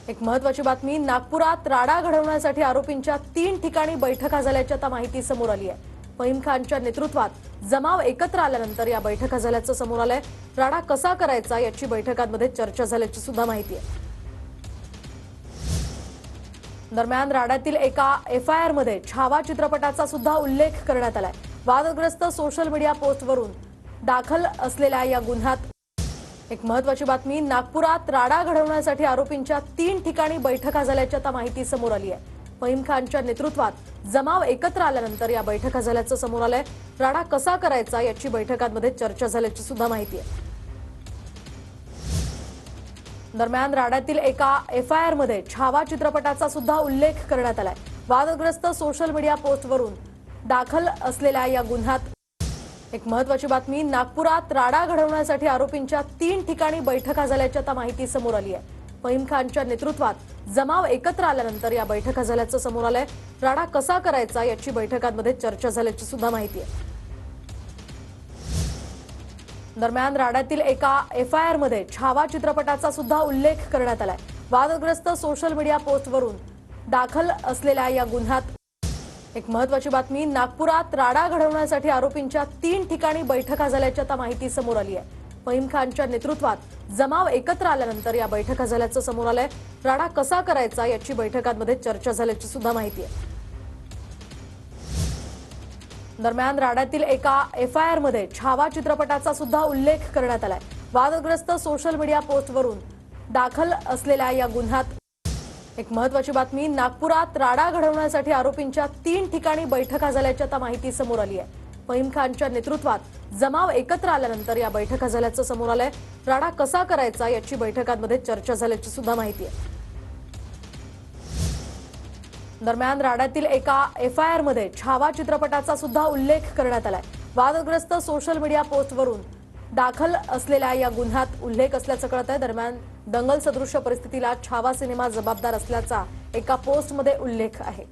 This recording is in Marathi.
एक महत्त्वाची बातमी, नागपुरात राडा घडवण्यासाठी आरोपींच्या 3 ठिकाणी बैठका झाल्याची आता माहिती समोर आली आहे। फहीम खानच्या नेतृत्वात जमाव एकत्र आल्यानंतर या बैठका झाल्याचं समोर आलंय। राडा कसा करायचा याची बैठकांमध्ये चर्चा झाल्याची सुद्धा माहिती आहे। दरम्यान राड्यातील एका एफआयआर मध्ये छावा चित्रपटाचा सुद्धा उल्लेख करण्यात आलाय। वादग्रस्त सोशल मीडिया पोस्टवरून दाखल असलेल्या या गुन्ह्यात एक महत्त्वाची बातमी, नागपुरात राडा घडवण्यासाठी आरोपींच्या 3 ठिकाणी बैठका झाल्याची आता माहिती समोर आली आहे। फहीम खानच्या नेतृत्वात जमाव एकत्र आल्यानंतर या बैठका झाल्याचं समोर आलंय। राडा कसा करायचा याची बैठकांमध्ये चर्चा झाल्याची सुद्धा माहिती आहे। दरम्यान राड्यातील एका एफआयआर मध्ये छावा चित्रपटाचा सुद्धा उल्लेख करण्यात आलाय। वादग्रस्त सोशल मीडिया पोस्टवरून दाखल असलेल्या या गुन्ह्यात एक महत्त्वाची बातमी, नागपुरात राडा घडवण्यासाठी आरोपींच्या 3 ठिकाणी बैठका झाल्याची आता माहिती समोर आली आहे। फहीम खानच्या नेतृत्वात जमाव एकत्र आल्यानंतर या बैठका झाल्याचं समोर आलंय। राडा कसा करायचा याची बैठकांमध्ये चर्चा झाल्याची सुद्धा माहिती आहे। दरम्यान राड्यातील एका एफआयआर मध्ये छावा चित्रपटाचा सुद्धा उल्लेख करण्यात आलाय। वादग्रस्त सोशल मीडिया पोस्टवरून दाखल असलेल्या या गुन्ह्यात एक महत्त्वाची बातमी, नागपुरात राडा घडवण्यासाठी आरोपींच्या 3 ठिकाणी बैठका झाल्याची आता माहिती समोर आली आहे। फहीम खानच्या नेतृत्वात जमाव एकत्र आल्यानंतर या बैठका झाल्याचं समोर आलंय। राडा कसा करायचा याची बैठकांमध्ये चर्चा झाल्याची सुद्धा माहिती आहे। दरम्यान राड्यातील एका एफआयआर मध्ये छावा चित्रपटाचा सुद्धा उल्लेख करण्यात आलाय। वादग्रस्त सोशल मीडिया पोस्टवरून दाखल असलेल्या या गुन्ह्यात एक महत्त्वाची बातमी, नागपुरात राडा घडवण्यासाठी आरोपींच्या 3 ठिकाणी बैठका झाल्याची आता माहिती समोर आली आहे। फहीम खानच्या नेतृत्वात जमाव एकत्र आल्यानंतर या बैठका झाल्याचं समोर आलंय। राडा कसा करायचा याची बैठकांमध्ये चर्चा झाल्याची सुद्धा माहिती आहे। दरम्यान राड्यातील एका एफआयआर मध्ये छावा चित्रपटाचा सुद्धा उल्लेख करण्यात आलाय। वादग्रस्त सोशल मीडिया पोस्टवरून दाखल असलेल्या या गुन्ह्यात उल्लेख असल्याचं कळत आहे। दरम्यान दंगल सदृश्य परिस्थितीला छावा सिनेमा जबाबदार असल्याचा एका पोस्टमध्ये उल्लेख आहे।